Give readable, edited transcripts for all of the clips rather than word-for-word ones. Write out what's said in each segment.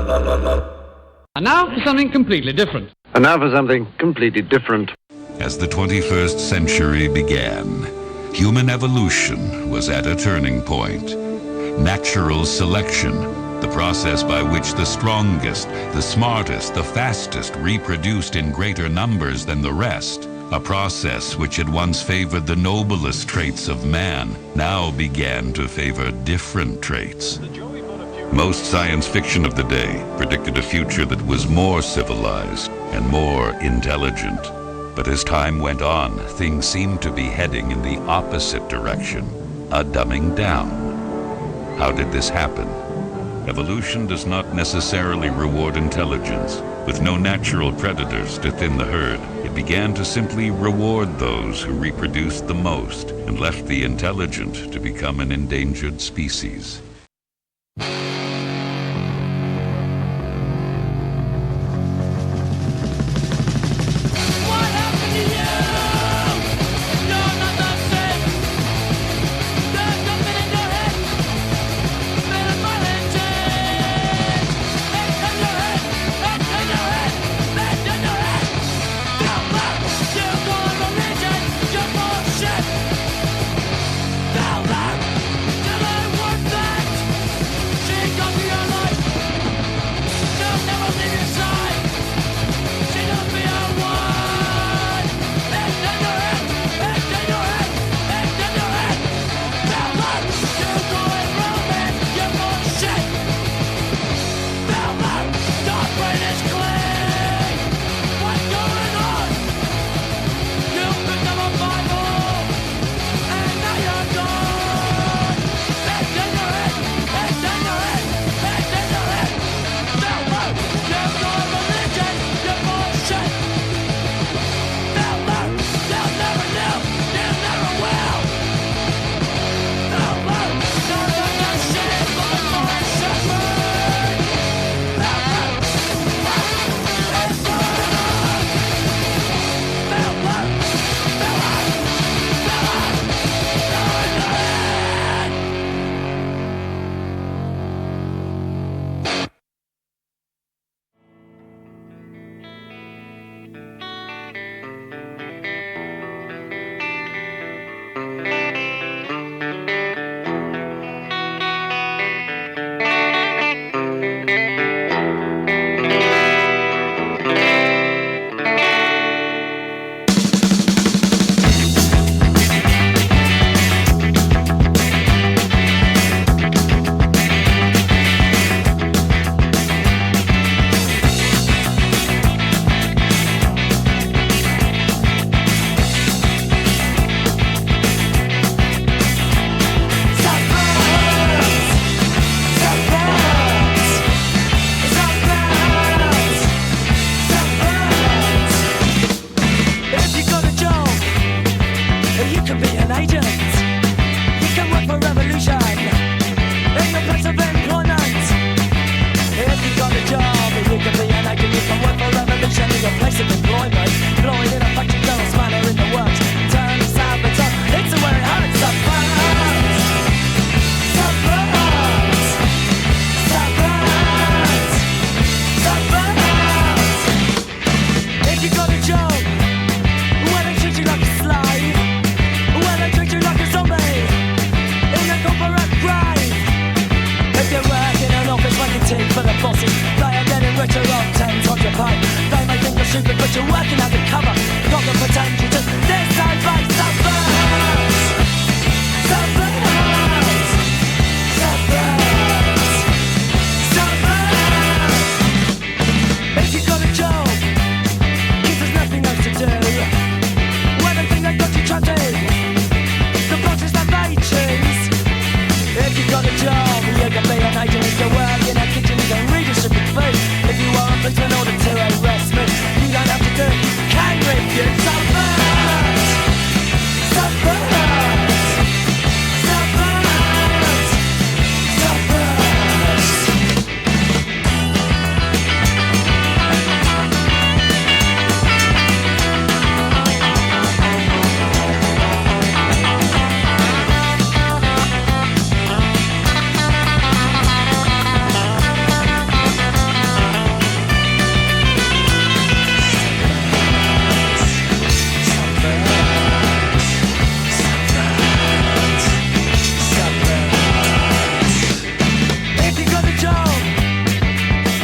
And now for something completely different. And now for something completely different. As the 21st century began, human evolution was at a turning point. Natural selection, the process by which the strongest, the smartest, the fastest reproduced in greater numbers than the rest, a process which had once favored the noblest traits of man, now began to favor different traits. Most science fiction of the day predicted a future that was more civilized and more intelligent. But as time went on, things seemed to be heading in the opposite direction, a dumbing down. How did this happen? Evolution does not necessarily reward intelligence. With no natural predators to thin the herd, it began to simply reward those who reproduced the most and left the intelligent to become an endangered species. Policeman ordered to arrest me. You don't have to do it, you can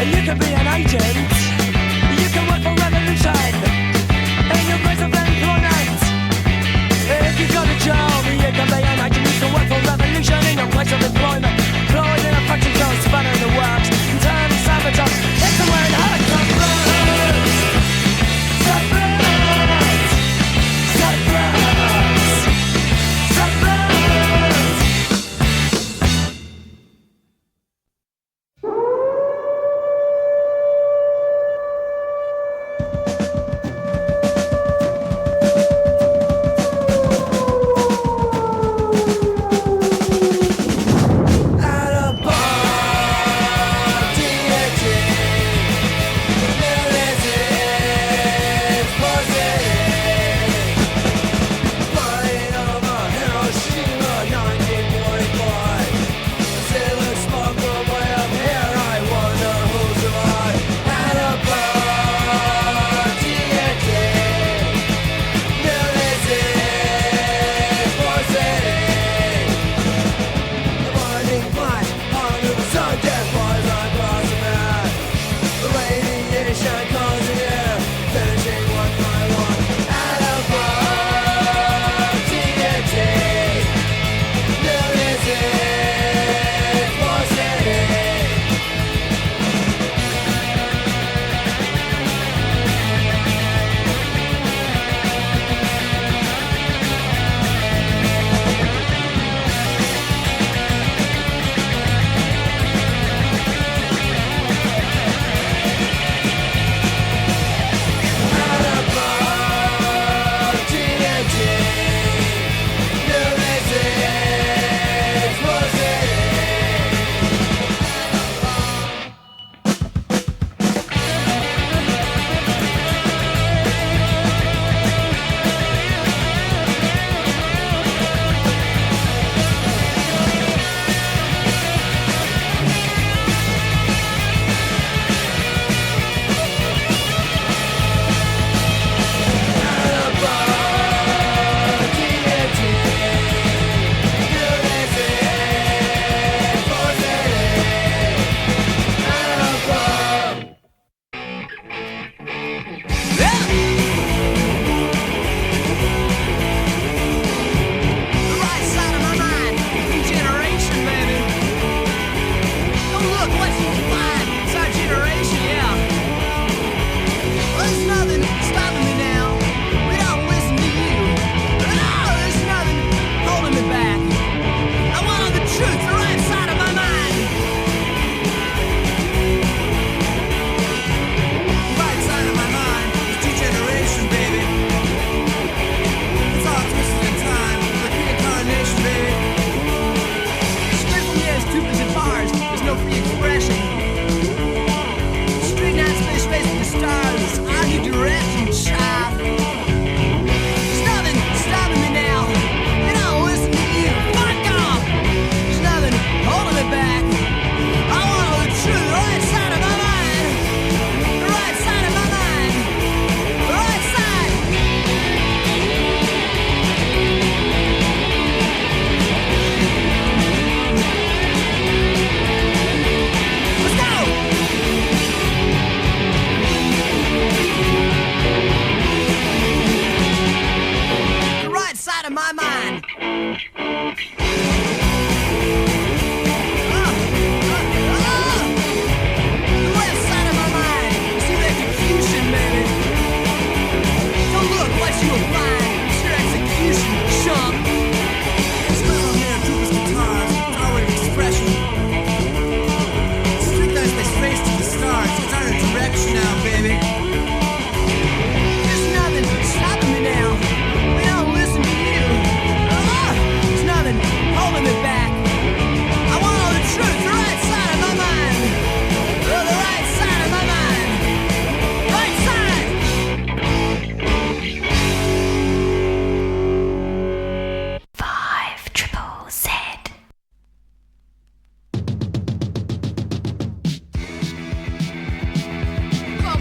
You can be an agent. You can work for revolution in your place of employment. If you got a job, you can be an agent. You can work for revolution in your place of employment. Employed in a factory, don't spanner in the works. Internal sabotage. It's the way it hurts. Subvert. Subvert. Subvert.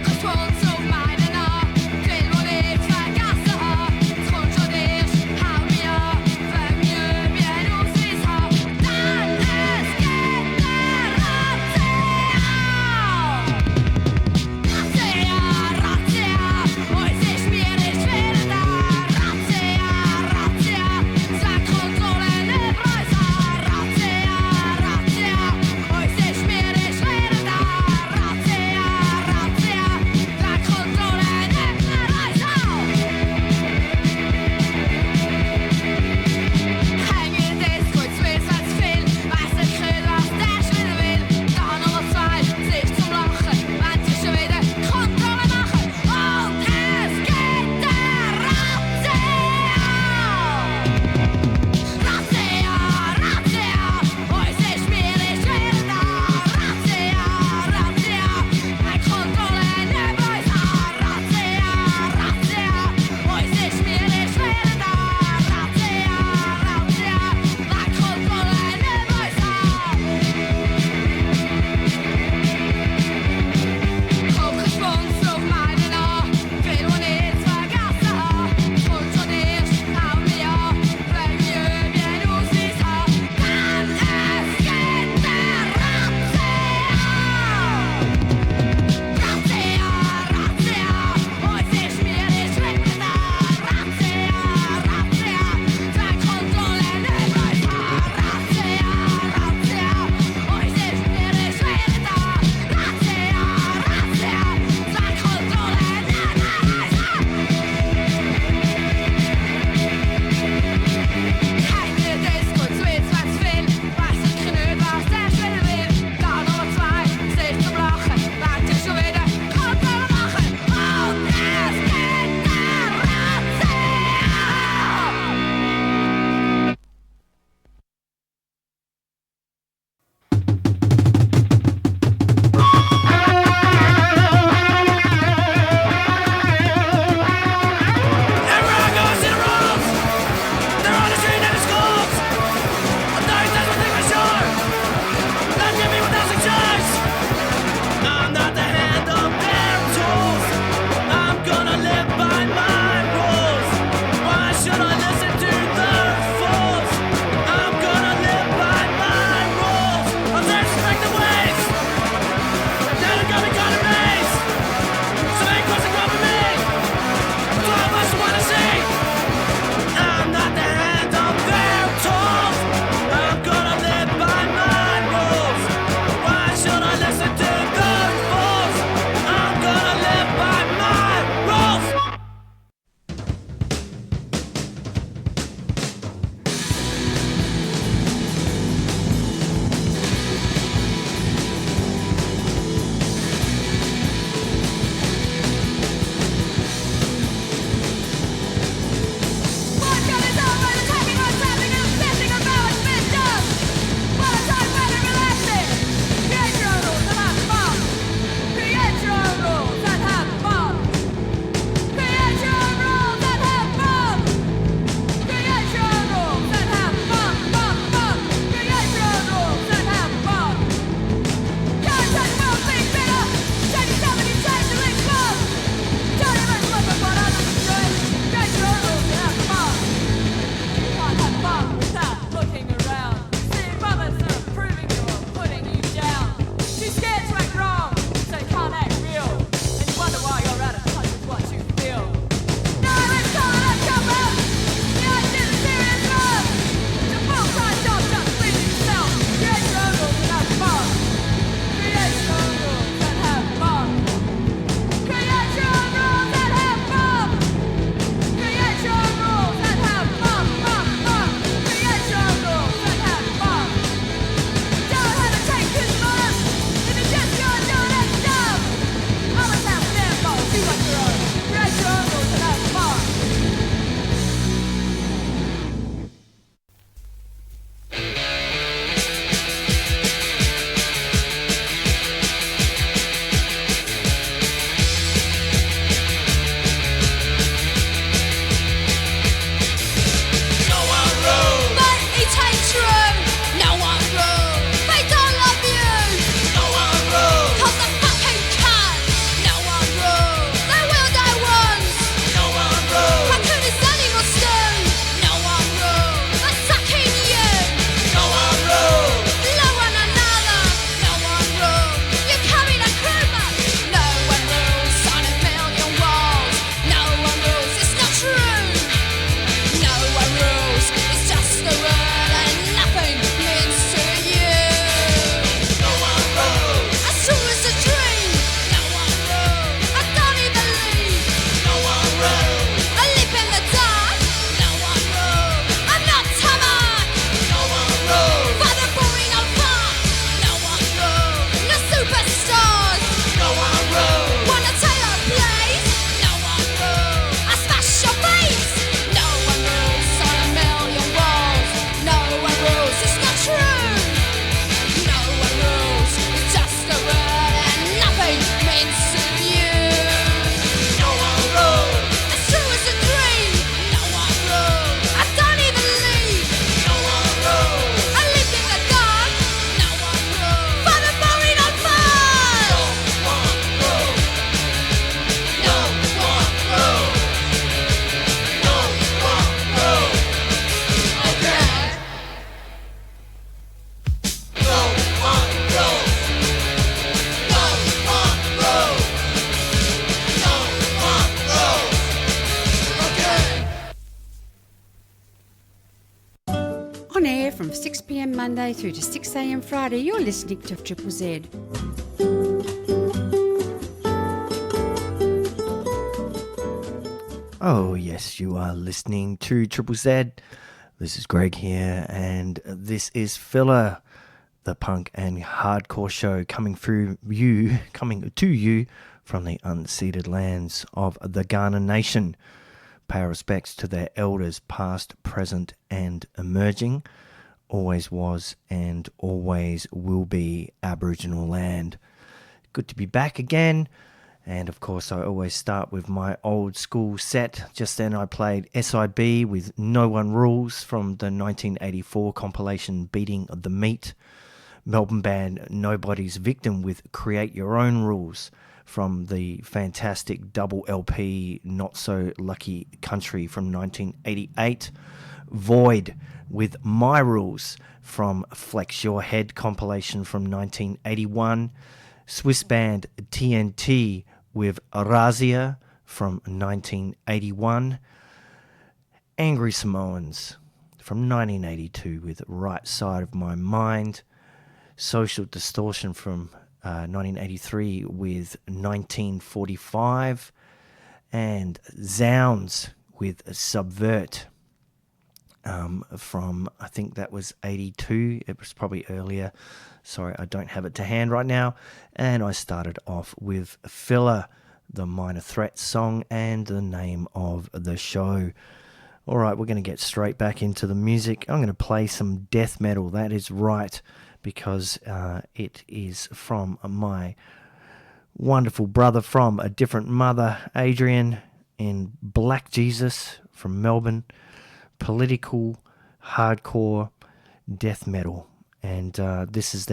Control. Monday through to 6 a.m. Friday. You're listening to Triple Z. Oh, yes, you are listening to Triple Z. This is Greg here, and this is Filler, the punk and hardcore show coming to you from the unceded lands of the Ghana Nation. Pay respects to their elders, past, present, and emerging. Always was and always will be Aboriginal land. Good to be back again. And of course, I always start with my old school set. Just then I played S.I.B with No One Rules from the 1984 compilation Beating the Meat. Melbourne band Nobody's Victim with Create Your Own Rules from the fantastic double LP Not So Lucky Country from 1988. Void with My Rules from Flex Your Head compilation from 1981. Swiss band TNT with Razzia from 1981. Angry Samoans from 1982 with Right Side of My Mind. Social Distortion from 1983 with 1945. And ZOUNDS with Subvert from, I think that was 82. It was probably earlier. Sorry, I don't have it to hand right now. And I started off with Filler, the Minor Threat song, and the name of the show. All right, we're going to get straight back into the music. I'm going to play some death metal. That is right, because it is from my wonderful brother from a different mother, Adrian, in Black Jesus from Melbourne. Political, hardcore death metal. And this is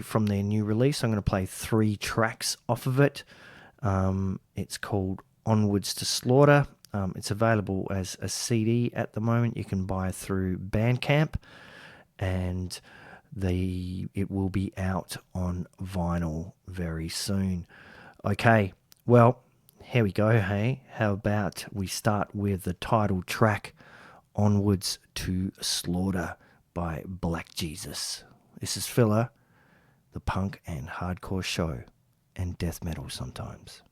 from their new release. I'm going to play 3 tracks off of it. It's called Onwards to Slaughter. It's available as a CD at the moment. You can buy through Bandcamp, and it will be out on vinyl very soon. Okay, well, here we go, hey? How about we start with the title track, Onwards to Slaughter by Black Jesus. This is Filler, the punk and hardcore show, and death metal sometimes.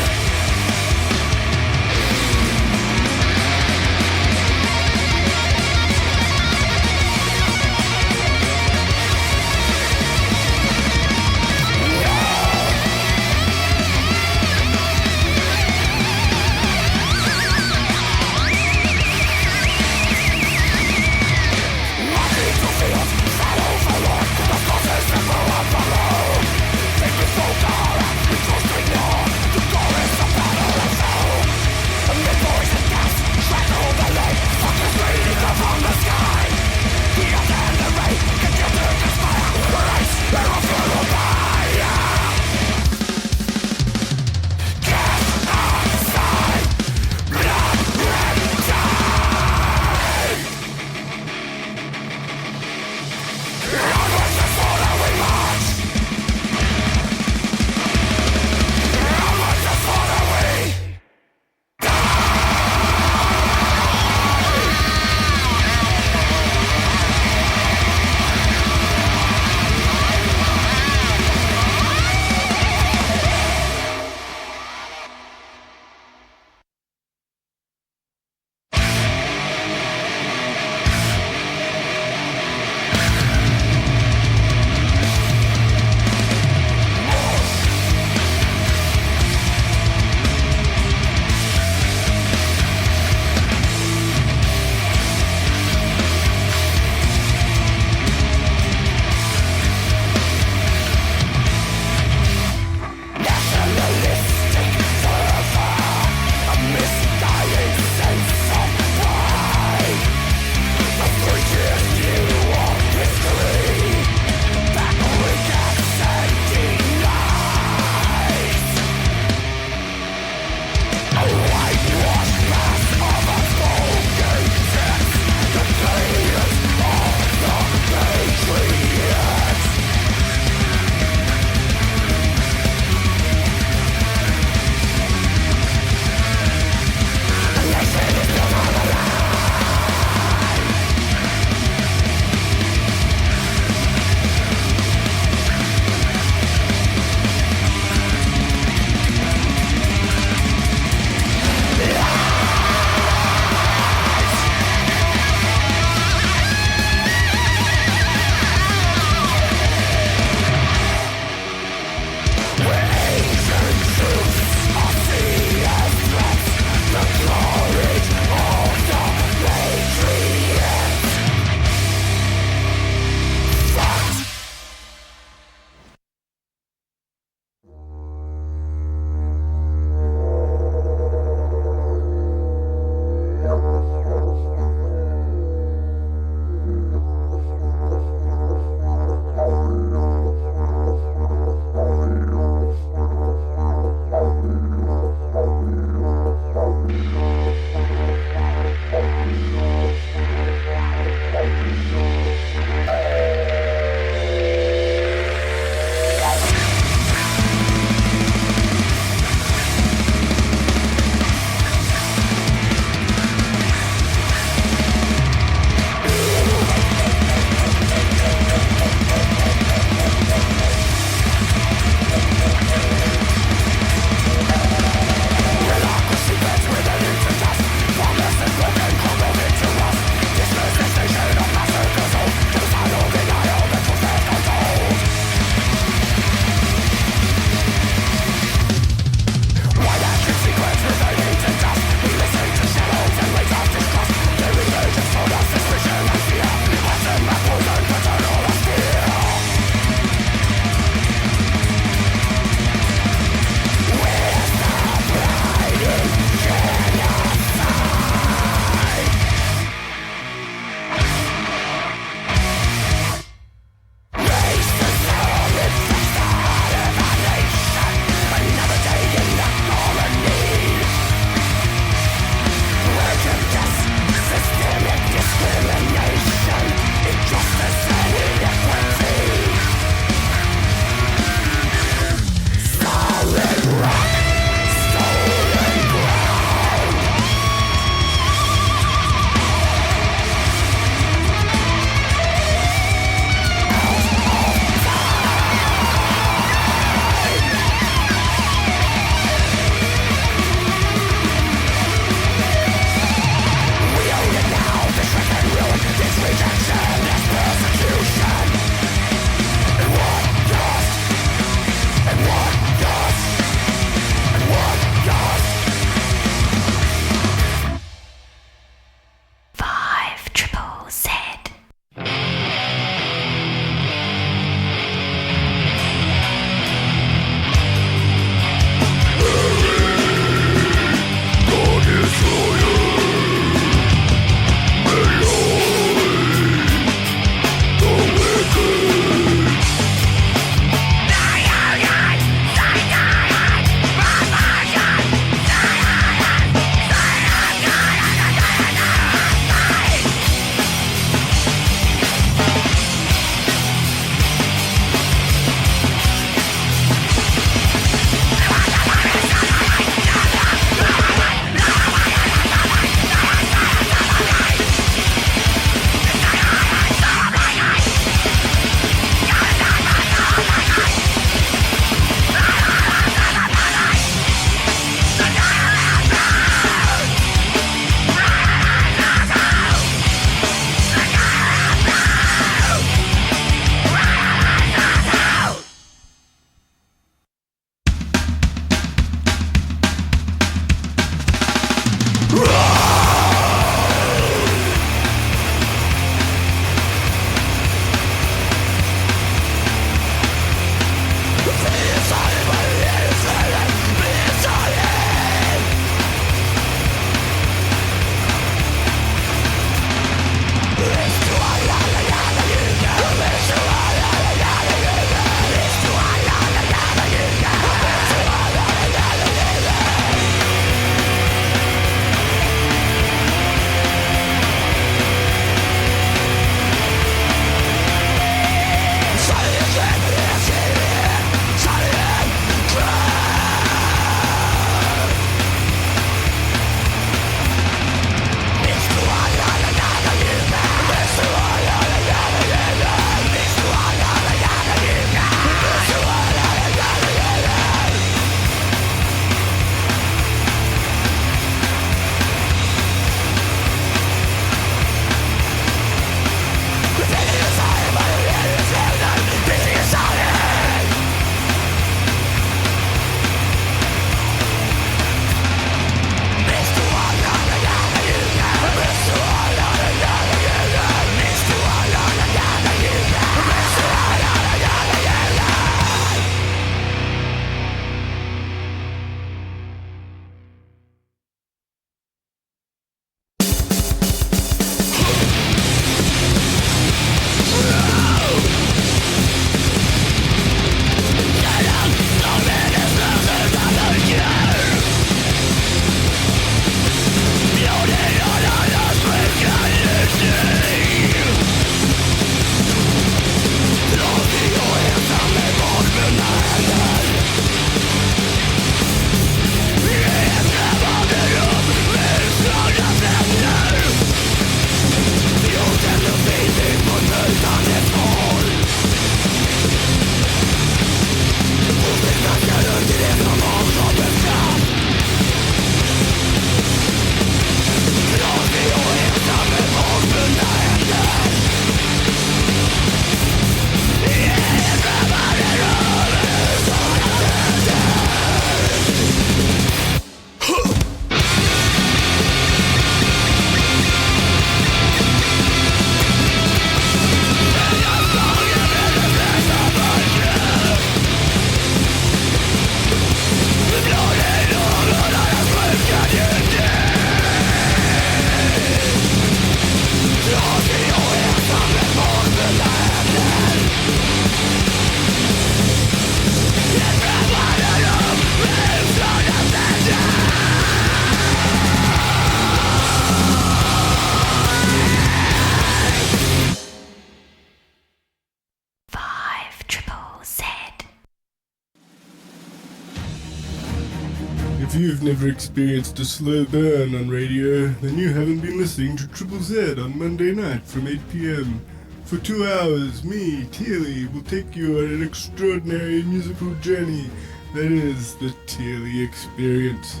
you've never experienced a slow burn on radio, then you haven't been listening to Triple Z on Monday night from 8 p.m. For 2 hours, me, Teely, will take you on an extraordinary musical journey that is the Teely experience.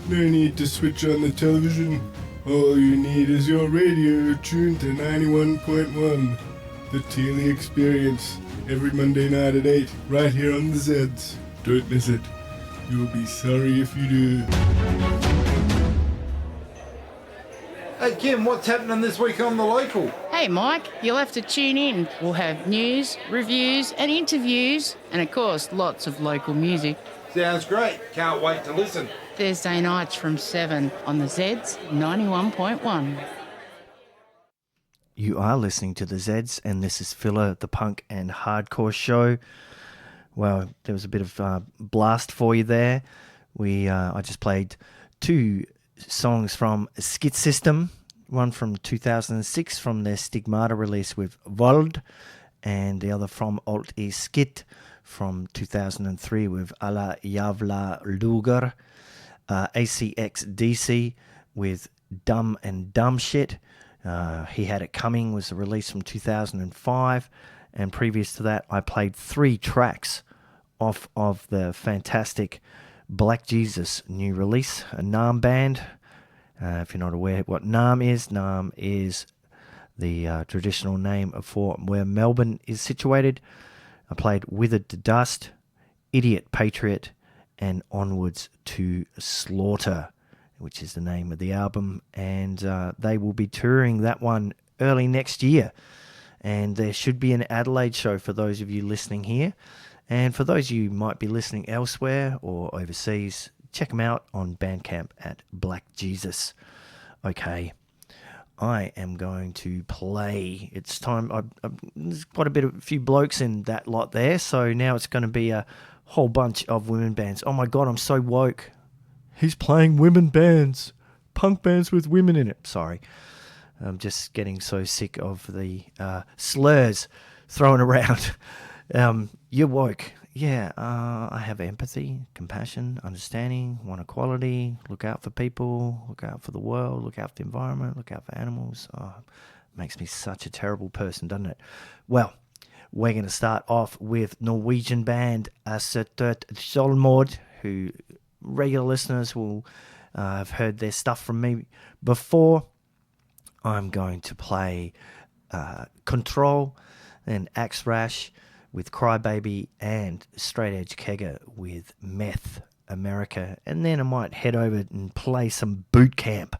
No need to switch on the television. All you need is your radio tuned to 91.1. The Teely experience, every Monday night at 8, right here on the Zeds. Don't miss it. You'll be sorry if you do. Hey Kim, what's happening this week on The Local? Hey Mike, you'll have to tune in. We'll have news, reviews and interviews and of course lots of local music. Sounds great. Can't wait to listen. Thursday nights from 7 on the Zeds 91.1. You are listening to the Zeds, and this is Filler, the punk and hardcore show. Well, there was a bit of blast for you there. I just played 2 songs from SKITSYSTEM, one from 2006 from their Stigmata release with Vald, and the other from Alt E Skit from 2003 with Alla, Javlar, Ljuger, ACxDC with Dumb and Dumbshit. He Had It Coming was a release from 2005, and previous to that I played 3 tracks off of the fantastic Black Jesus new release, a Naarm band. If you're not aware what Naarm is the traditional name for where Melbourne is situated. I played Withered to Dust, Idiot Patriot, and Onwards to Slaughter, which is the name of the album, and they will be touring that one early next year, and there should be an Adelaide show for those of you listening here, and for those of you who might be listening elsewhere or overseas, check them out on Bandcamp at Black Jesus. Okay, I am going to play. It's time. There's quite a few blokes in that lot there, so now it's going to be a whole bunch of women bands. Oh my god, I'm so woke. He's playing women bands, punk bands with women in it. Sorry, I'm just getting so sick of the slurs thrown around. You're woke. Yeah, I have empathy, compassion, understanding, want equality, look out for people, look out for the world, look out for the environment, look out for animals. Oh, makes me such a terrible person, doesn't it? Well, we're going to start off with Norwegian band ASSISTERT SUICIDE, who regular listeners will have heard their stuff from me before. I'm going to play Kontroll and AXERASH with Crybaby and Straight Edge KEGGER with Meth America, and then I might head over and play some BOOTCAMP.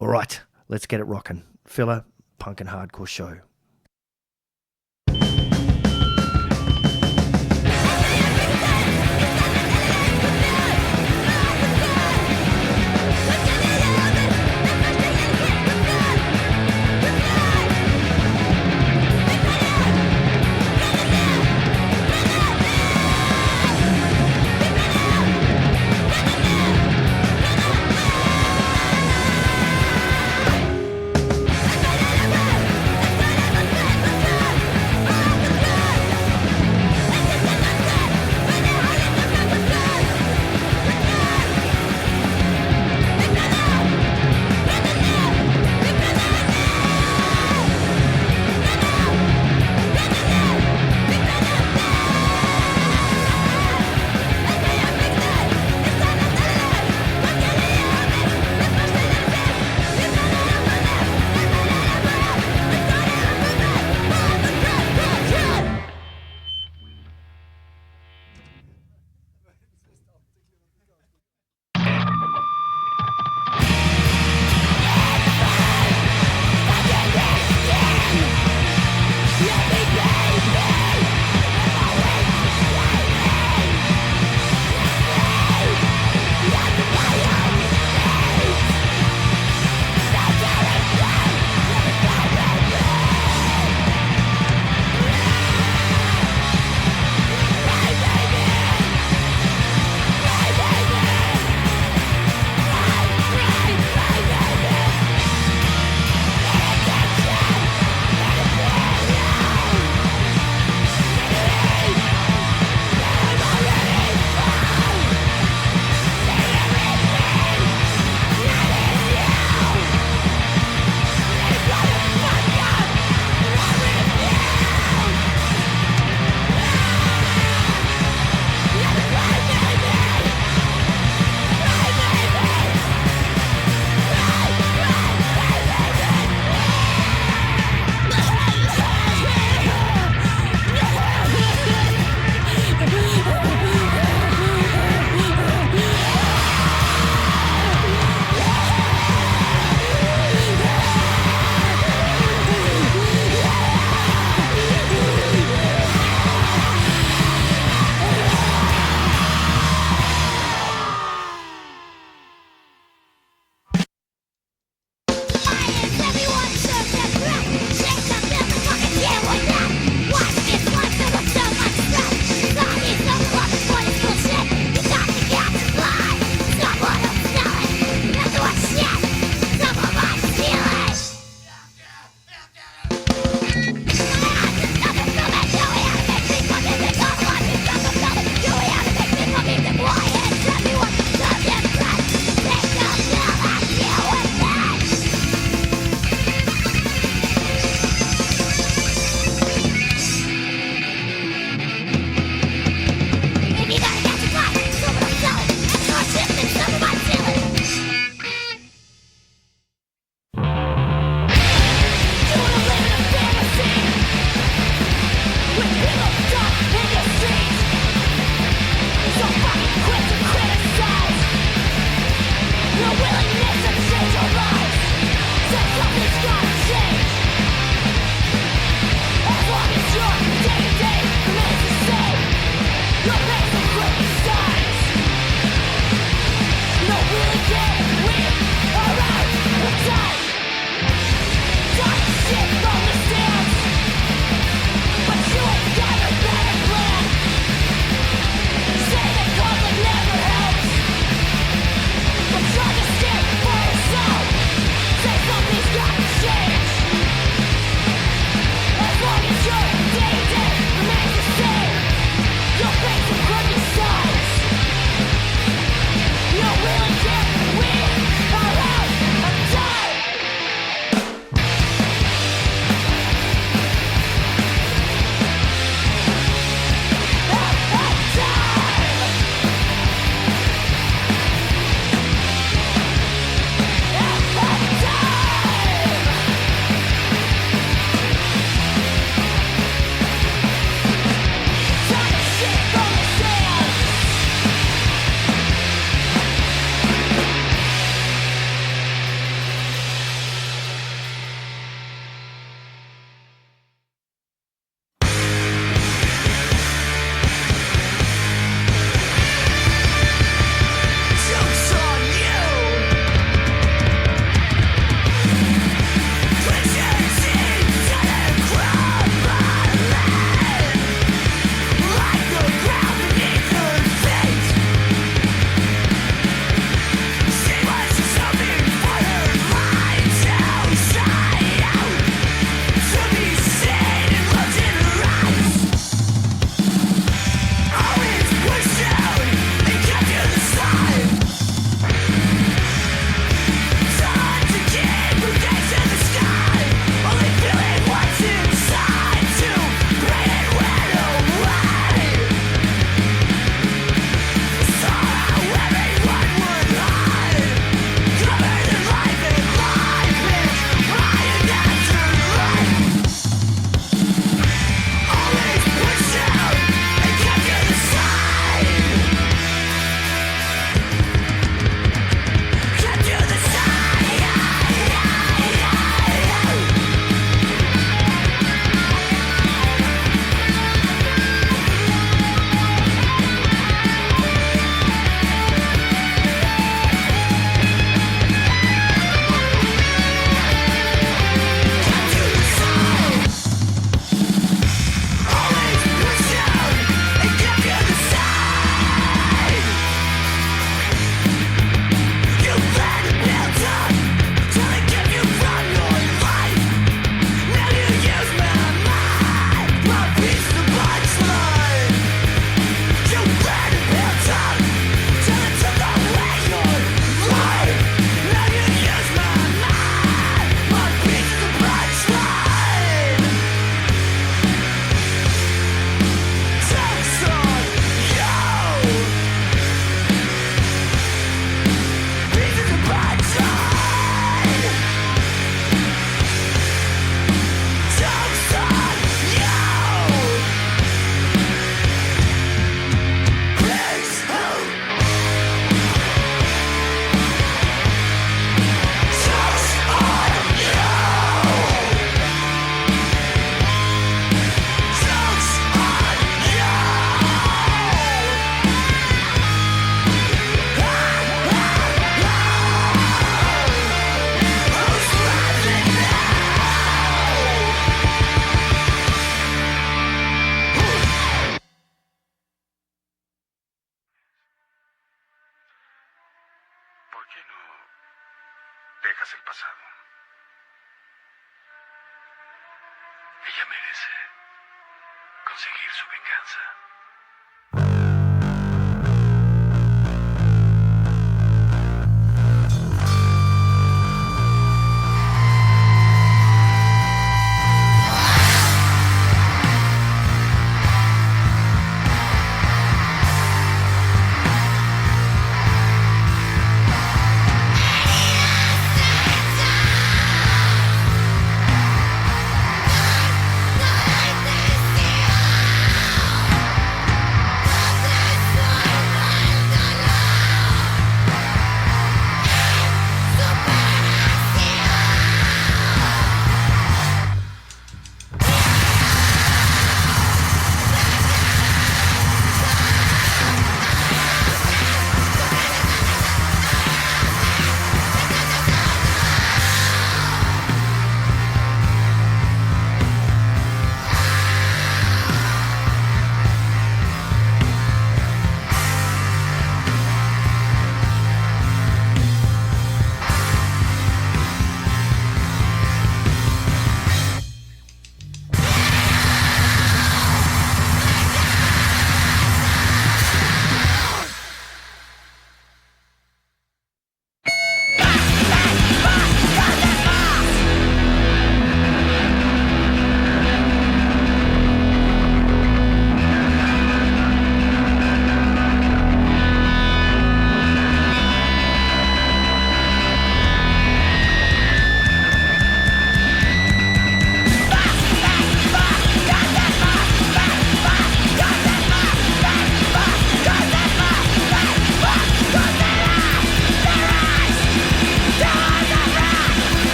All right, let's get it rocking. Filler, punk and hardcore show. Let's es el pasado. Ella merece conseguir su venganza.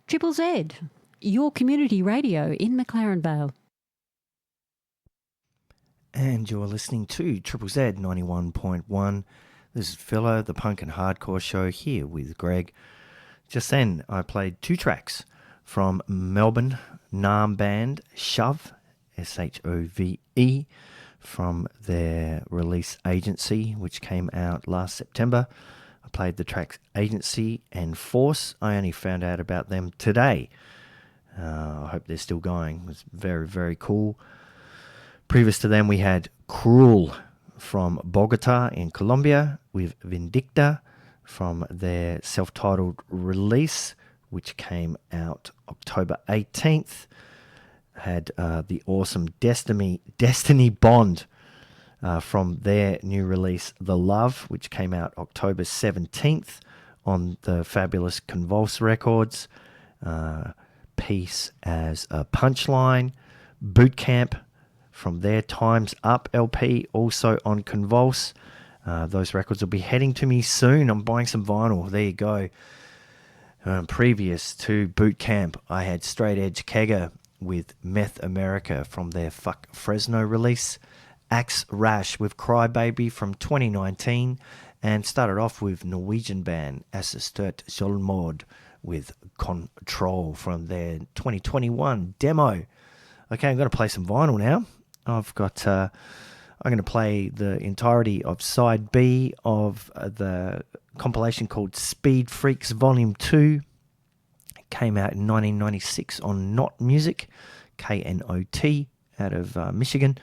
Triple Z, your community radio in McLaren Vale. And you're listening to Triple Z 91.1. This is Philo, the punk and hardcore show, here with Greg. Just then, I played two tracks from Melbourne Naarm band Shove, S-H-O-V-E, from their release Agency, which came out last September. I played the tracks Agency and Force. I only found out about them today. I hope they're still going. It was very, very cool. Previous to them, we had Cruel from Bogota in Colombia with Vindicta from their self-titled release, which came out October 18th. Had the awesome Destiny Bond from their new release, The Love, which came out October 17th on the fabulous Convulse Records. Peace as a Punchline. Bootcamp from their Time's Up LP, also on Convulse. Those records will be heading to me soon. I'm buying some vinyl. There you go. Previous to Bootcamp, I had Straight Edge KEGGER with Meth America from their Fuck Fresno release. AXERASH with Crybaby from 2019, and started off with Norwegian band ASSISTERT SUICIDE with Kontroll from their 2021 demo. Okay, I'm going to play some vinyl now. I'm going to play the entirety of side B of the compilation called Speed Freaks Volume 2. It came out in 1996 on Knot Music, KNOT, out of Michigan.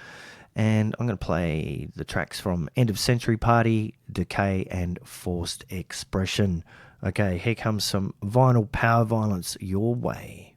And I'm going to play the tracks from End of Century Party, Decay, and Forced Expression. Okay, here comes some vinyl power violence your way.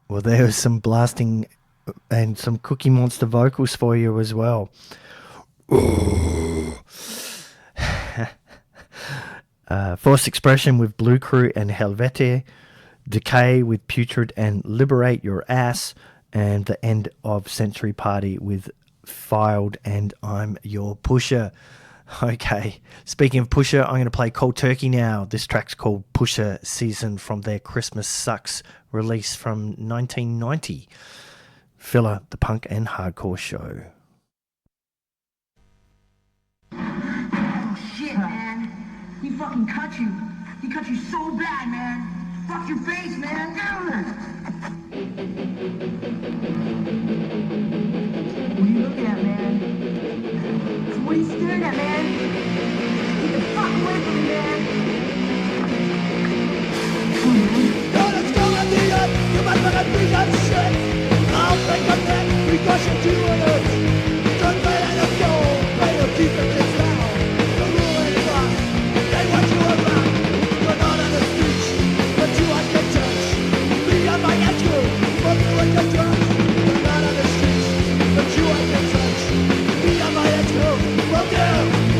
Well, there was some blasting and some Cookie Monster vocals for you as well. Forced Expression with Blue Crew and Helvete. Decay with Putrid and Liberate Your Ass, and the End of Century Party with Filed and I'm Your Pusher. Okay, speaking of Pusher, I'm going to play Cold Turkey now. This track's called Pusher Season from their Christmas Sucks release from 1990. Filler, the punk and hardcore show. Oh shit, man. He fucking cut you. He cut you so bad, man. Fuck your face, man. What are you looking at, man? What are you staring at, man? Get the fuck away from me, man. Yo, let's go at the end. You might not have been that shit. I'll take a net. We got you to an earth. Don't play like a soul. Play to keep the kids down. The rule ain't wrong. They want you around. You're not on the streets, but you are the church. Me and my ex-girl, fuck you like a drug. You're not on the streets, but you are the church. Me and my ex-girl, fuck you.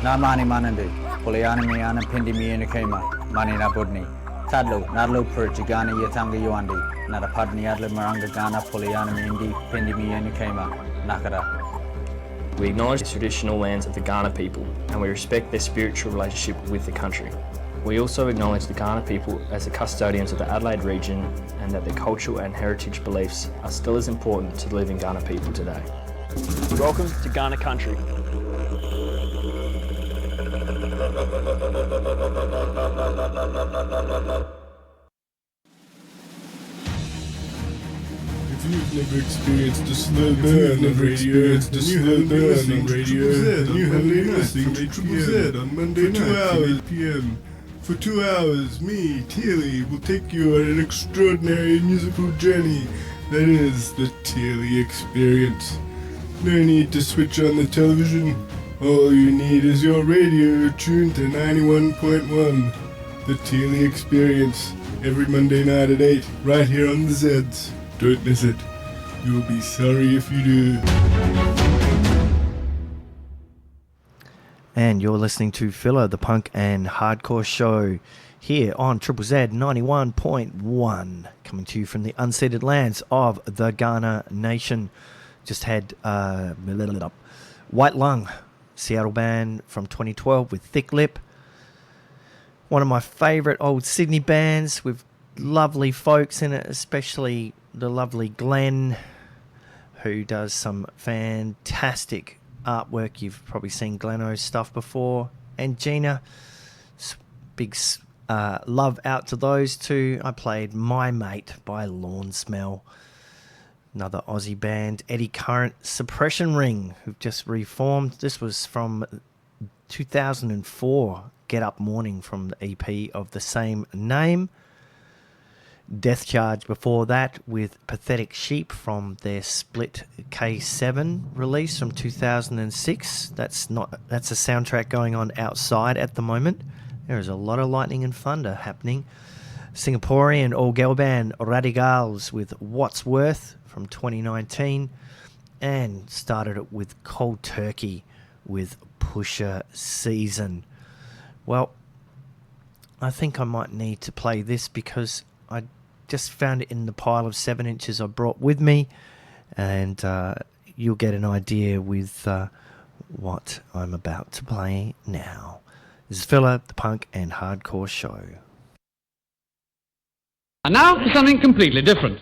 Namani Manandi, Polianami and Pindimi and Kema, Manina Budni, Tadlo, Nadlo per Gigana Yatanga Yuandi, Nadapadni Adle Maranga Gana, Polianami Indi, Pindimi and Kema, Nakara. We acknowledge the traditional lands of the Kaurna people and we respect their spiritual relationship with the country. We also acknowledge the Kaurna people as the custodians of the Adelaide region and that their cultural and heritage beliefs are still as important to the living Kaurna people today. Welcome to Kaurna country. If you've never experienced a slow burn on radio, then you haven't been listening to Triple Z on Monday night from 8 p.m. For 2 hours, me, Teely, will take you on an extraordinary musical journey that is the Teely experience. No need to switch on the television. All you need is your radio tuned to 91.1. The Teely experience, every Monday night at 8, right here on the Zeds. Don't miss it. You'll be sorry if you do. And you're listening to Filler, the punk and hardcore show, here on Triple Z 91.1, coming to you from the unceded lands of the Kaurna Nation. Just had White Lung, Seattle band from 2012 with Thick Lip. One of my favourite old Sydney bands with lovely folks in it, especially the lovely Glenn, who does some fantastic artwork. You've probably seen Gleno's stuff before. And Gina, big love out to those two. I played My Mate by Lawn Smell, another Aussie band. Eddie Current, Suppression Ring, who've just reformed. This was from 2004, Get Up Morning, from the EP of the same name. Death Charge before that with Pathetic Sheep from their Split K7 release from 2006. That's a soundtrack going on outside at the moment. There is a lot of lightning and thunder happening. Singaporean all-girl band Radicals with What's Worth from 2019, and started it with Cold Turkey with Pusher Season. Well, I think I might need to play this because I just found it in the pile of 7 inches I brought with me, and you'll get an idea with what I'm about to play now. This is Filler, the punk and hardcore show. And now for something completely different.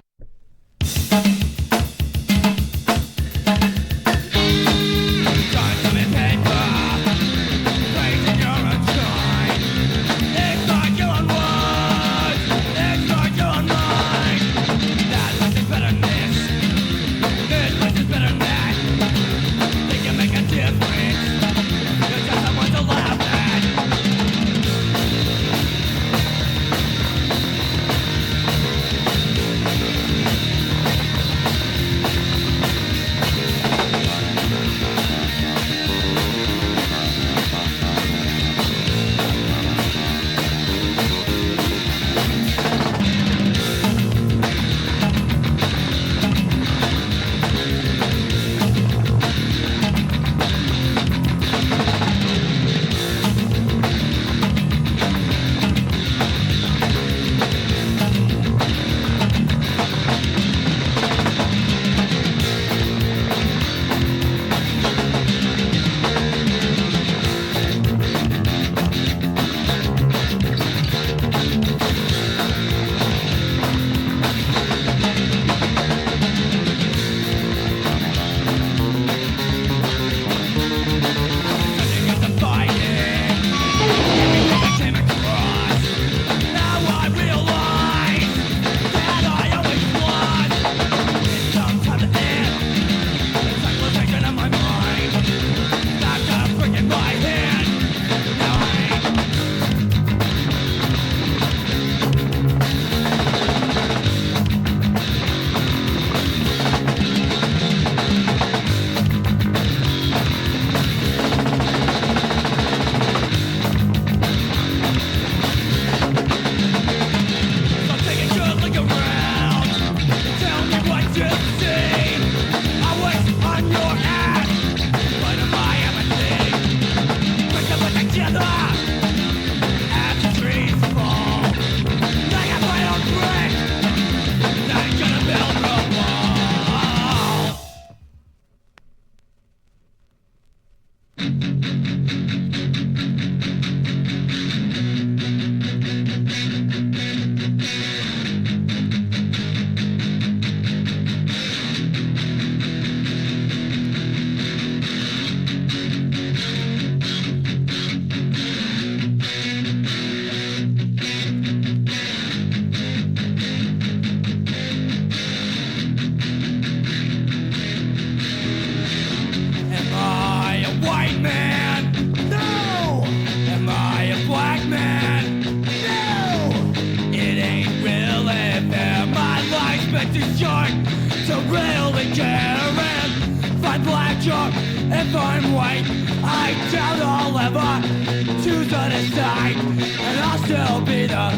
short to really care and find pleasure. If I'm white, I doubt I'll ever choose on a side, and I'll still be the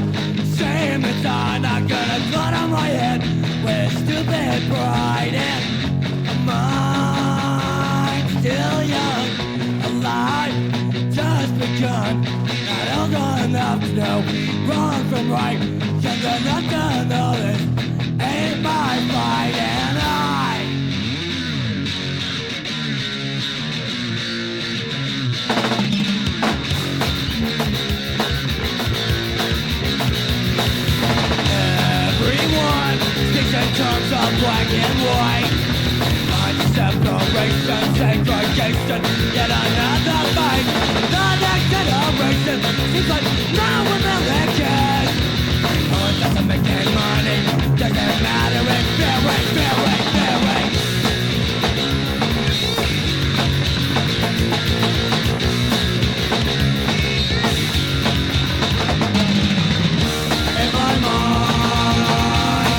same inside. Not gonna clutter my head with stupid pride, and I'm still young, alive, just begun. Not old enough to know wrong from right, young enough to know this ain't my fight, and everyone speaks in terms of black and white. Separation, segregation, yet another fight. The next generation seems like now American. Oh, it doesn't make any money, doesn't matter, it's fair rate, fair rate, fair rate. If I'm on,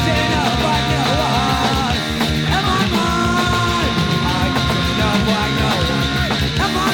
stand up like no one. If I'm on, I no black, no one. If I'm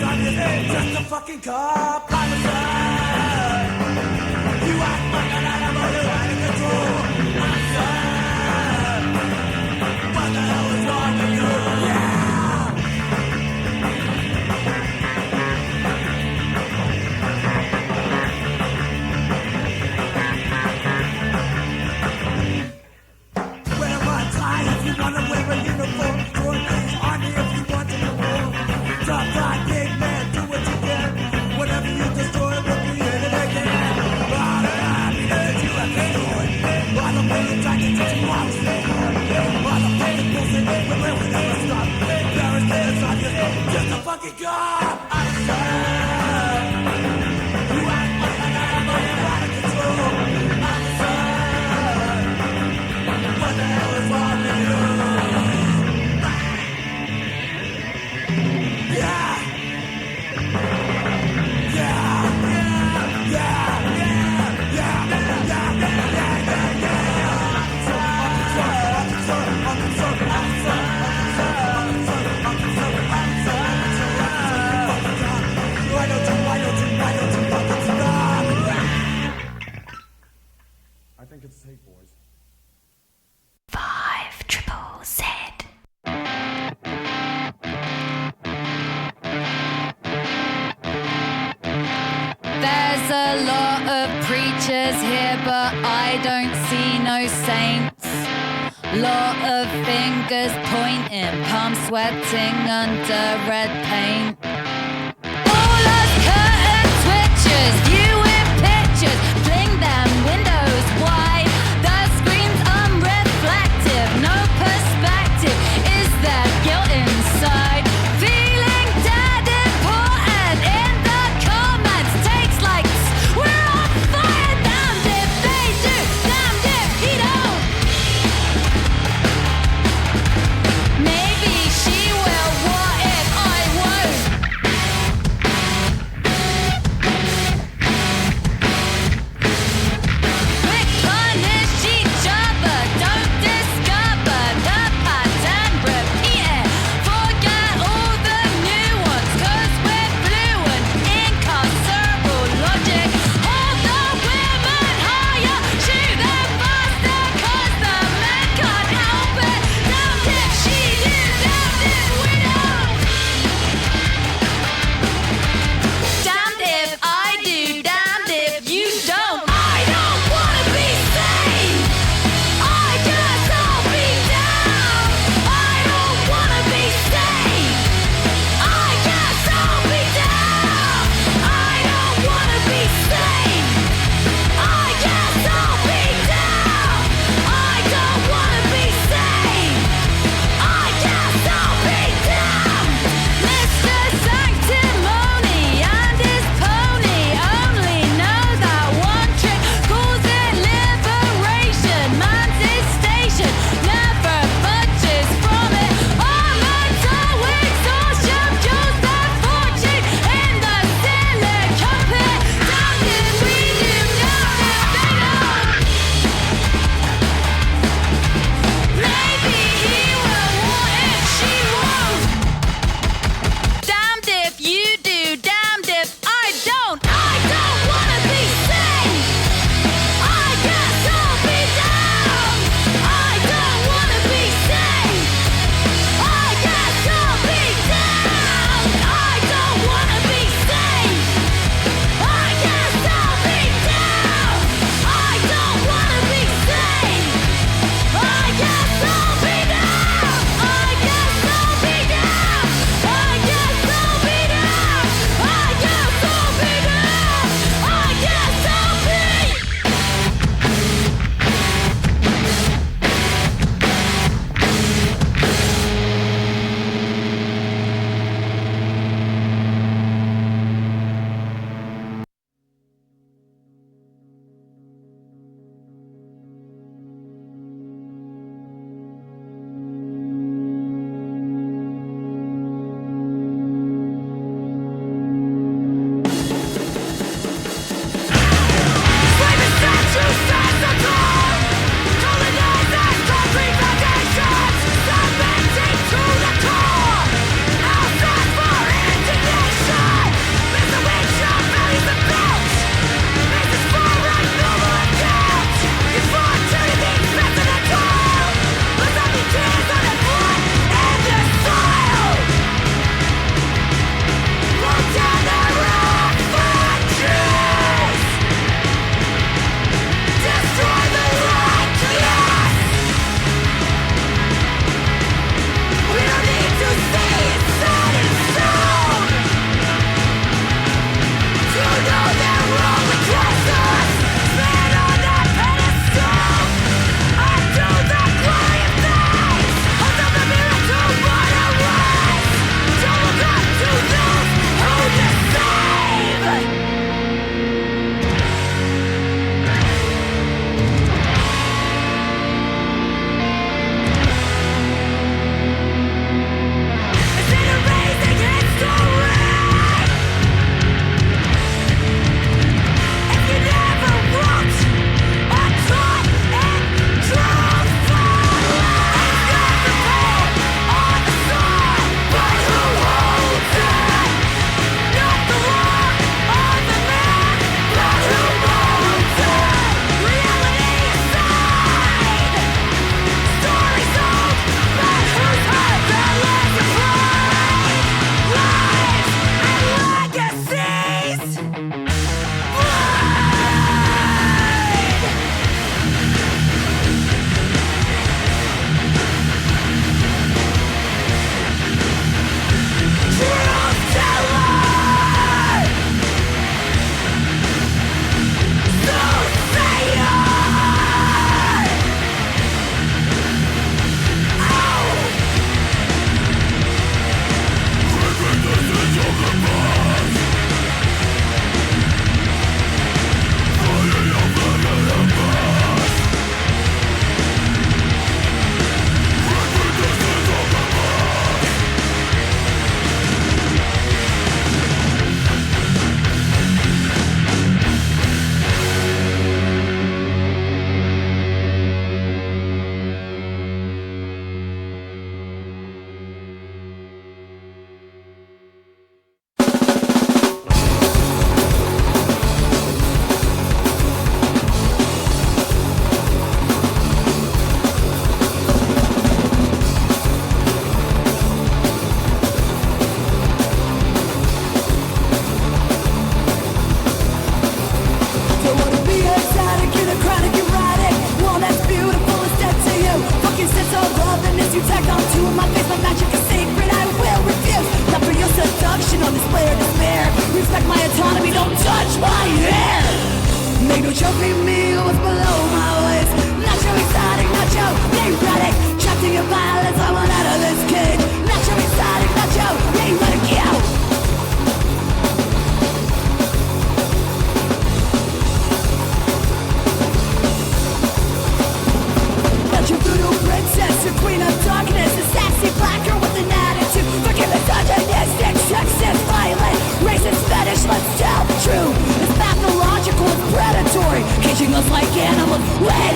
obvious, just a fucking cop. Homicide. You act like an animal, you're out of control. Homicide. What the hell is wrong with you? Yeah! Wear a tie if you wanna wear a uniform. Throw things on me if you want to perform. Top five, big man, do what you can. Whatever you destroy will be in it again. All the happiness you have enjoyed. All the pain and tactics that you want to stay on. All the pain and bullshit, but we will never stop. Paris, it's obvious, just a fucking cop. I'm sad. You act like an animal, you're out of control. I'm sad. What the hell is wrong with you? Yeah! I think it's safe, boys. 5 Triple Z. There's a lot of preachers here, but I don't see no saints. Lot of fingers pointing, palms sweating under red paint. All us curtain switches, viewing pictures, fling them windows wide. The screen's unreflective, no perspective. Is there guilt inside? Feeling dead important in the comments. Takes likes, we're on fire. Damned if they do, damned if he don't. Maybe she will, what if I won't?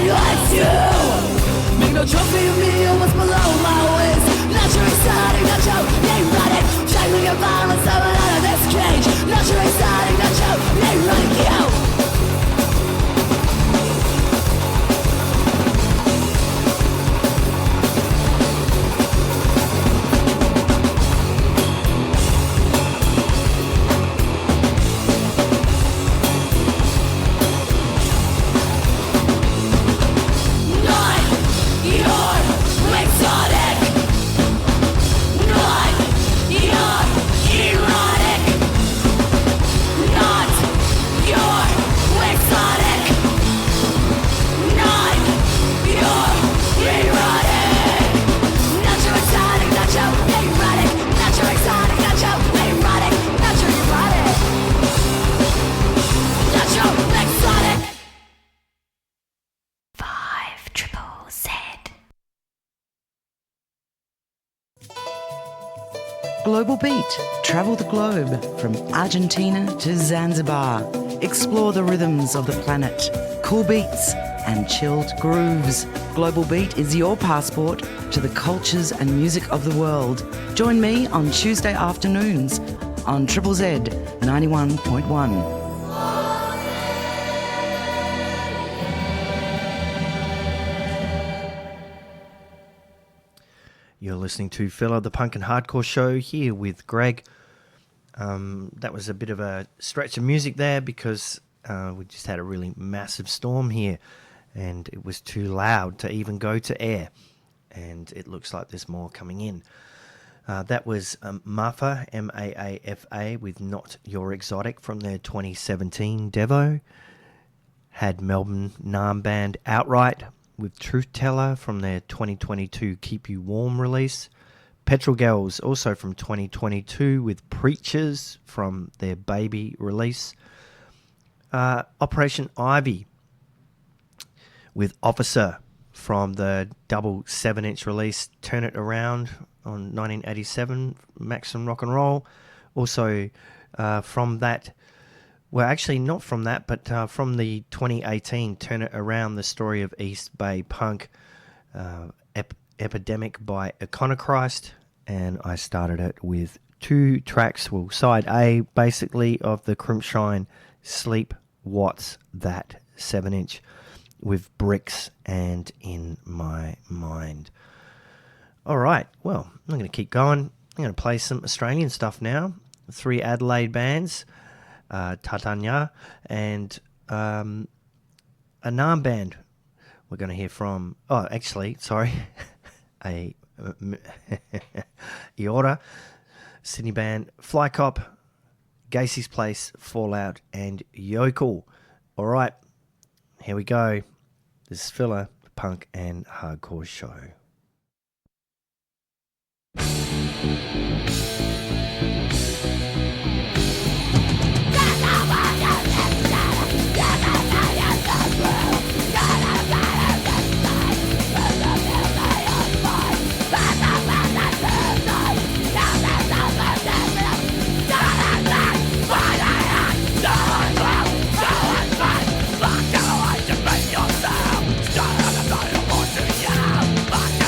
It's you. Make no trophy of me or what's below my waist. Not your exciting, not your neurotic. Shaking your violence, I'm out of this cage. Not your exciting, not your neurotic, yo. Global Beat. Travel the globe from Argentina to Zanzibar. Explore the rhythms of the planet. Cool beats and chilled grooves. Global Beat is your passport to the cultures and music of the world. Join me on Tuesday afternoons on Triple Z 91.1. You're listening to Filler, the punk and hardcore show, here with Greg. That was a bit of a stretch of music there because we just had a really massive storm here and it was too loud to even go to air. And it looks like there's more coming in. That was Maafa, M-A-A-F-A, with Not Your Exotic from their 2017 Devo. Had Melbourne Naarm band Outright with Truth Teller from their 2022 Keep You Warm release. Petrol Girls, also from 2022, with Preachers from their Baby release. Operation Ivy with Officer from the double 7-inch release Turn It Around on 1987, Maximum Rock and Roll. Also from that, well, actually not from that, but from the 2018 Turn It Around, the story of East Bay punk, Epidemic by Iconochrist. And I started it with 2 tracks, well, side A, basically, of the Crimpshine Sleep What's That 7-inch with Bricks and In My Mind. All right, well, I'm going to keep going. I'm going to play some Australian stuff now. 3 Adelaide bands, Tatanya, and a Naarm band we're going to hear from. Oh, actually, sorry, a Eora, Sydney band, Fly Cop, Gacy's Place, Fallout, and Yokel. All right, here we go. This is Filler, the punk and hardcore show. Fuck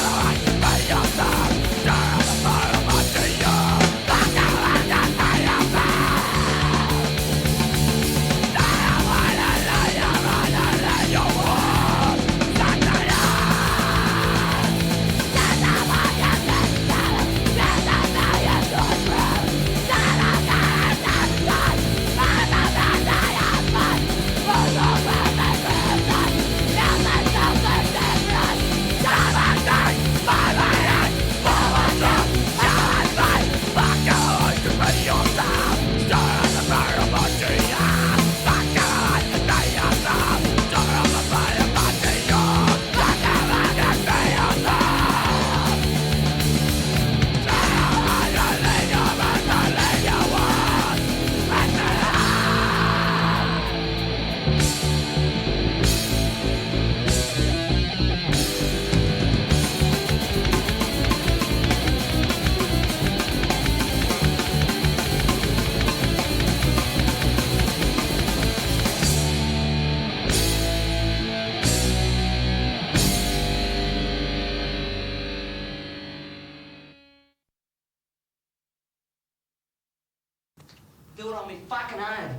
fucking home.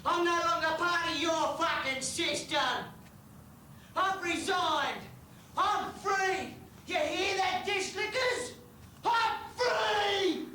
I'm no longer part of your fucking system. I've resigned. I'm free. You hear that, dish lickers? I'm free!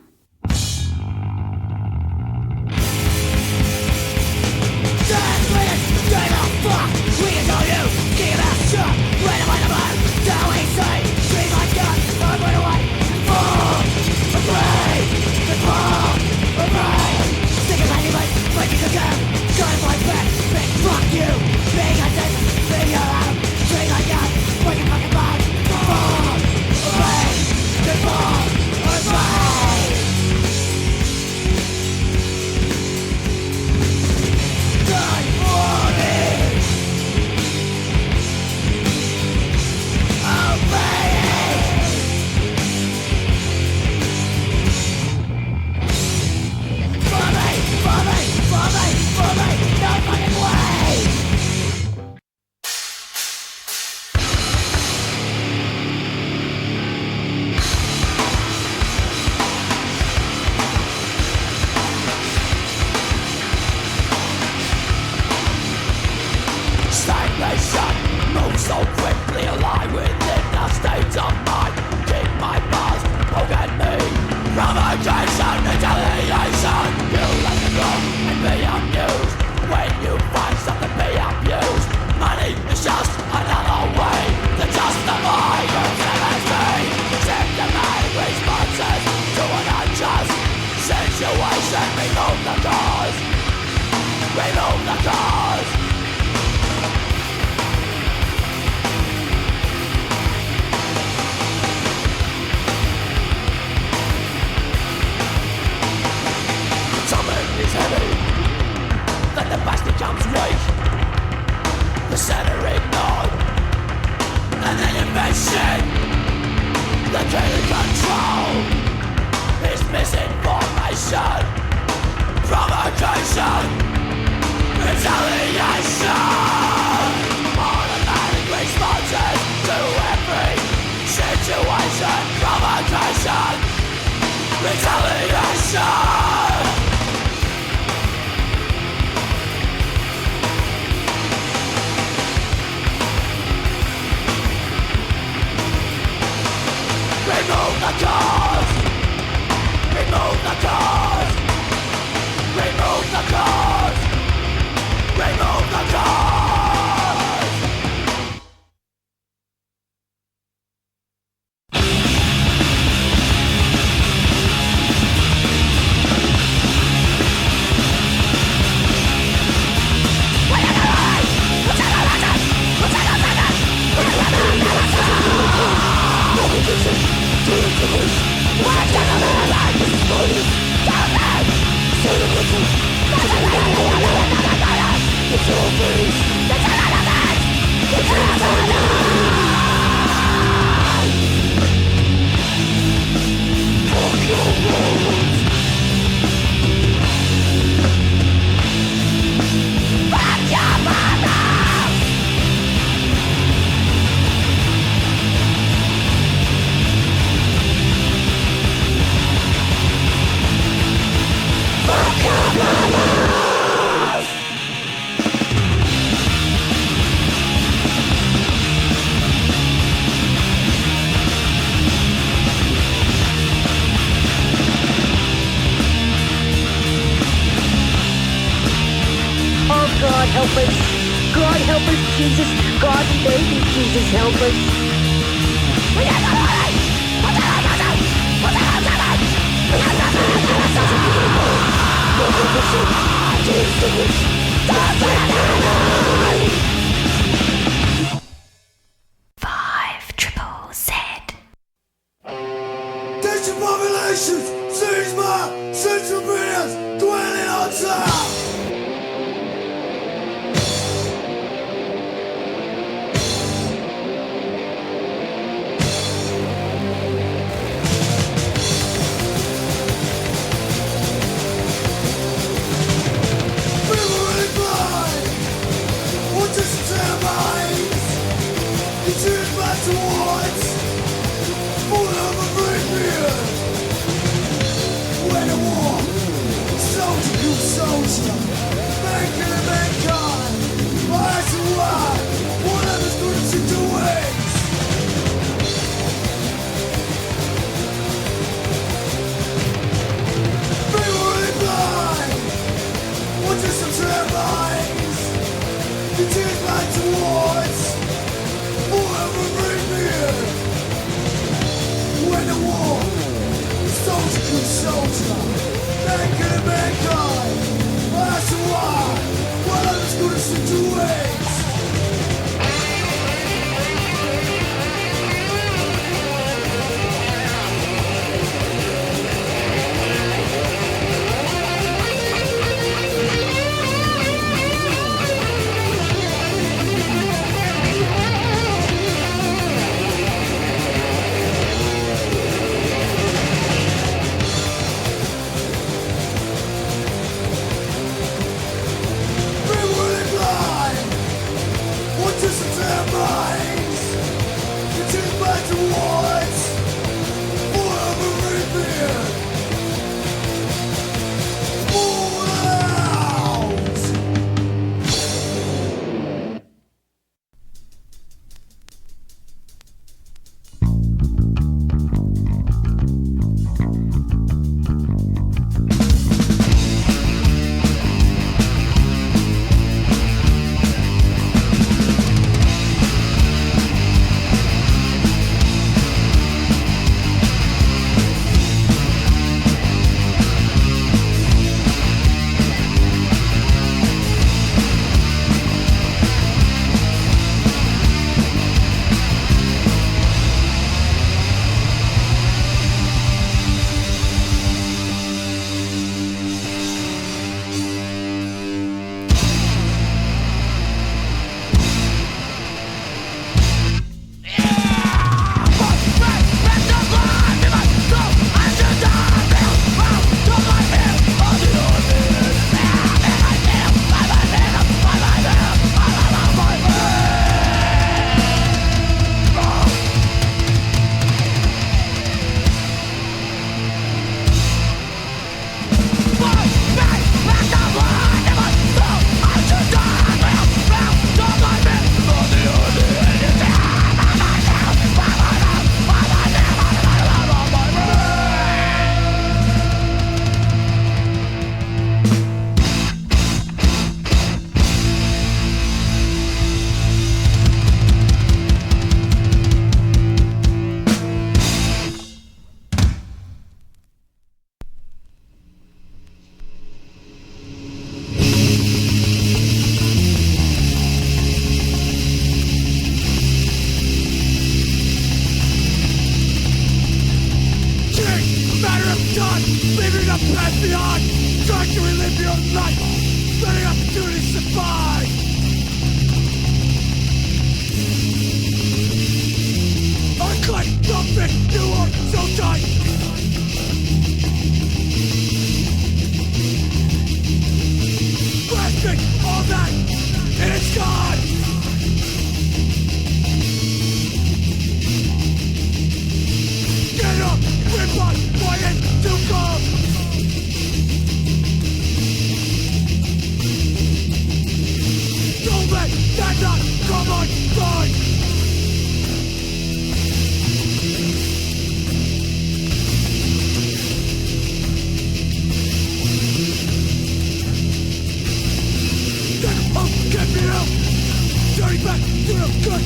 Bring back to the good,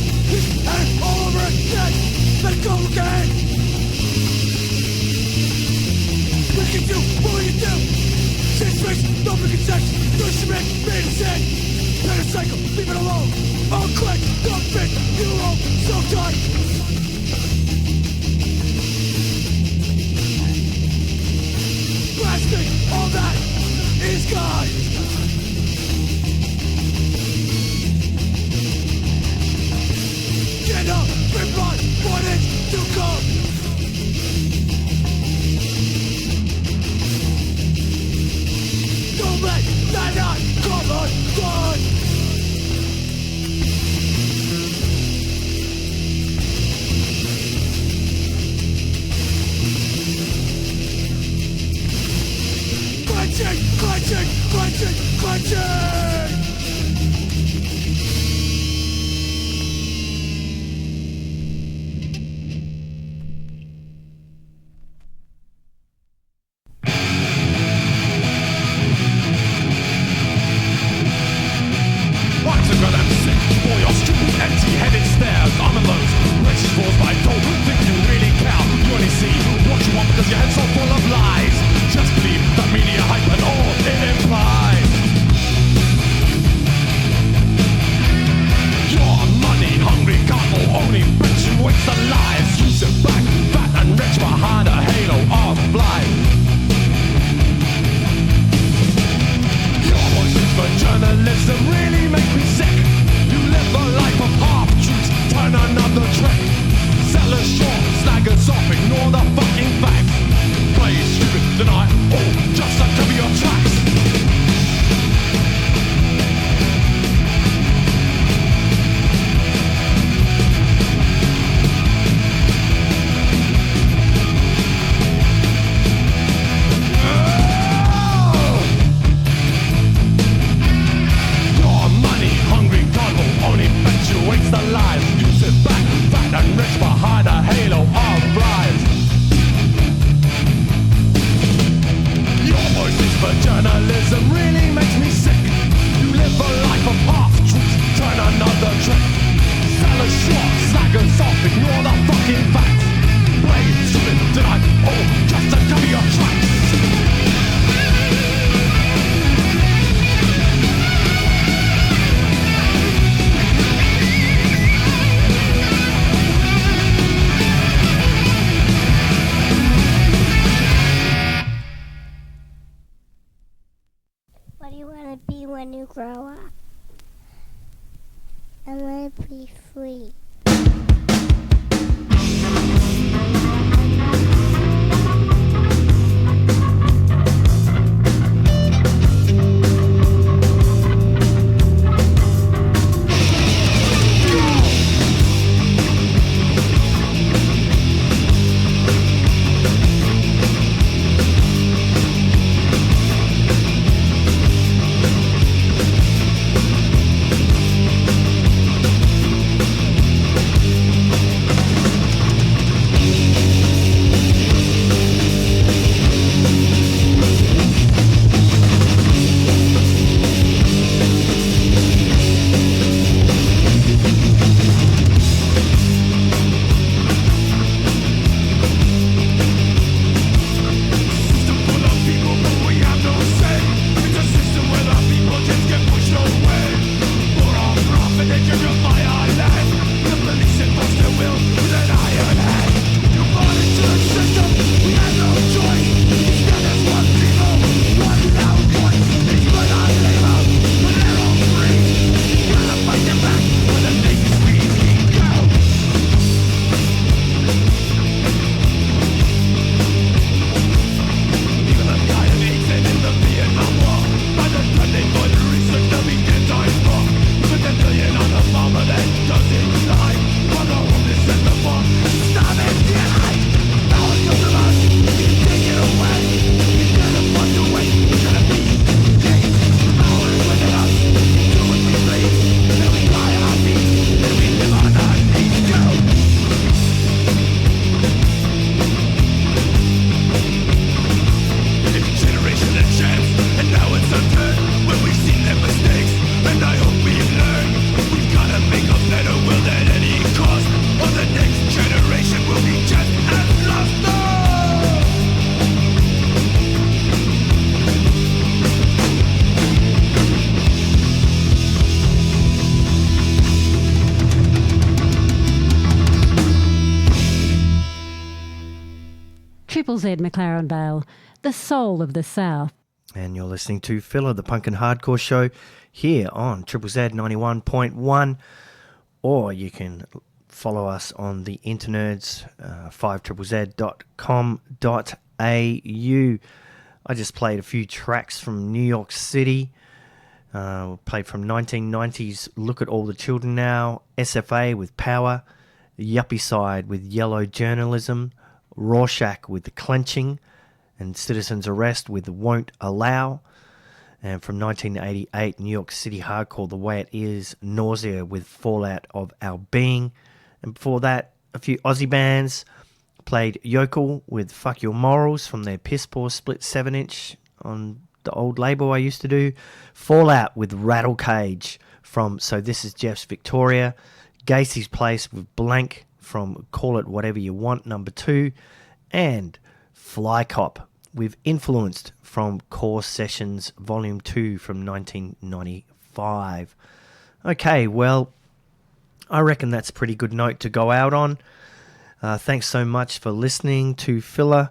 and all over again. Let it go again. We can do what we can do. Change race, no preconception. No submit, made a sin. Better cycle, leave it alone. All click, don't fit, you alone. So done. Blasting, all that is gone. Get up, rip on, what is to come. Don't let that not come undone. Clenching, clenching, clenching, clenching. Once again I'm sick for your stupid empty-headed stares. I'm in those places forced by don't think you really care. You only see what you want because your head's so full of lies. Just believe that media hype and all it implies. Your money-hungry carnal only bitch you waste the lies. You sit back, fat and rich behind a halo of lies. Your voices for journalism really make me sick. You live a life of half-truths, turn another trick. Sell us short, slag us off, ignore the fucking facts. Play stupid, deny all, just to cover your tracks. Your money-hungry god will only perpetuates the lies. You sit back, fat and rich behind a halo of lies. Your voices for journalism really makes me sick. You live a life of half-truths, turn another trick. Sell us short, slag us off, ignore the fucking facts. Play stupid, deny all, just to cover your tracks. What do you want to be when you grow up? I want to be free. Triple Z McLaren Vale, the soul of the South. And you're listening to Filler, the punk and hardcore show, here on Triple Z 91.1. Or you can follow us on the internerds, 5ZZZ.com.au. I just played a few tracks from New York City. Played from 1990s Look at All the Children Now, SFA with Power, Yuppie Side with Yellow Journalism, Rorschach with The Clenching, and Citizen's Arrest with Won't Allow. And from 1988, New York City Hardcore, The Way It Is, Nausea with Fallout of Our Being. And before that, a few Aussie bands. Played Yokel with Fuck Your Morals from their Piss Poor split 7-inch on the old label I used to do. Fallout with Rattle Cage from So This Is Jeff's Victoria. Gacy's Place with Blank from Call It Whatever You Want, number 2. And Fly Cop with Influenced from Core Sessions Volume 2 from 1995. Okay, well, I reckon that's a pretty good note to go out on. Thanks so much for listening to Filler.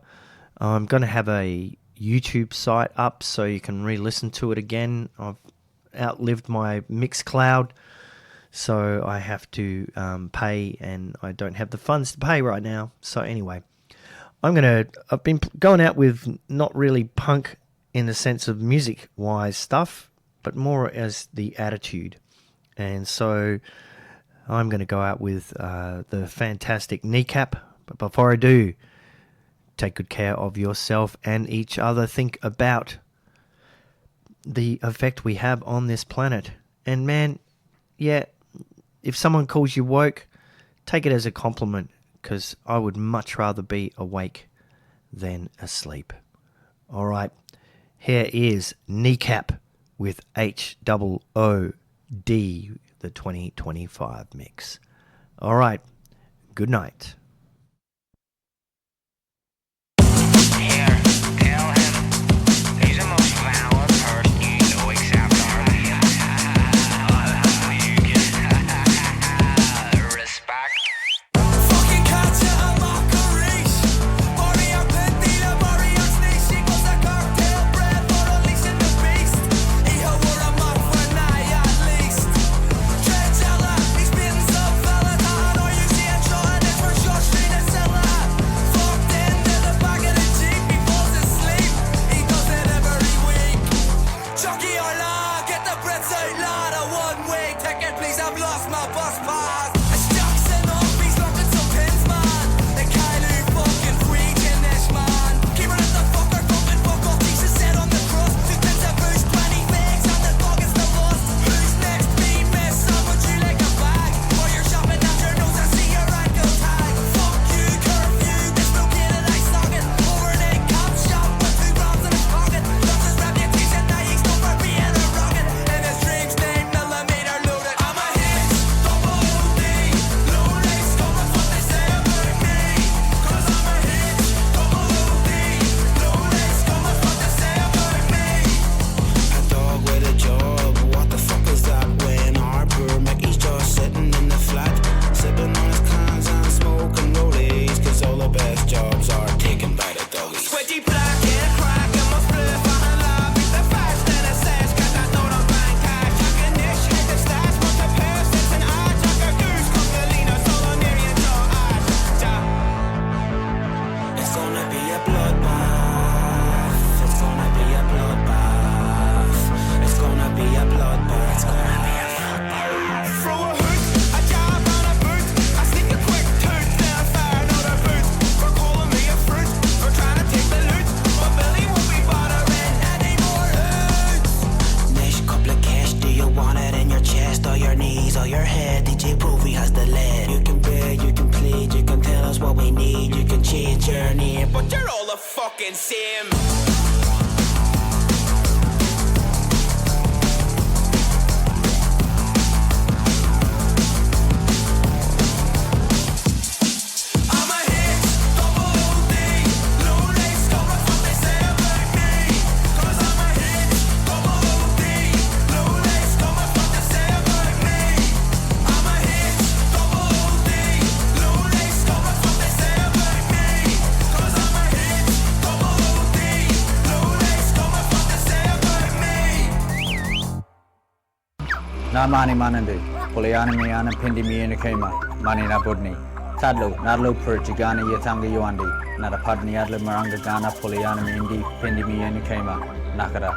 I'm going to have a YouTube site up so you can re-listen to it again. I've outlived my Mixcloud, so I have to pay, and I don't have the funds to pay right now. So anyway, I've been going out with not really punk in the sense of music-wise stuff, but more as the attitude. And so I'm going to go out with the fantastic Kneecap. But before I do, take good care of yourself and each other. Think about the effect we have on this planet. And man, yeah, if someone calls you woke, take it as a compliment, because I would much rather be awake than asleep. All right, here is Kneecap with HOOD, the 2025 mix. All right, good night. Namani Manandi, Polianami Anna Pindimi and Kema, Manina Budni, Tadlo, Nadlo per Gigana Yatanga Yuandi, Nadapadni Adla Maranga Gana, Polianami Indi, Pindimi and Kema, Nakara.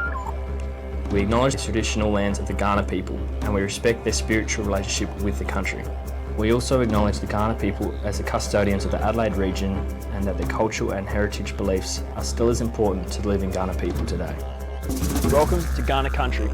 We acknowledge the traditional lands of the Kaurna people and we respect their spiritual relationship with the country. We also acknowledge the Kaurna people as the custodians of the Adelaide region and that their cultural and heritage beliefs are still as important to the living Kaurna people today. Welcome to Kaurna Country.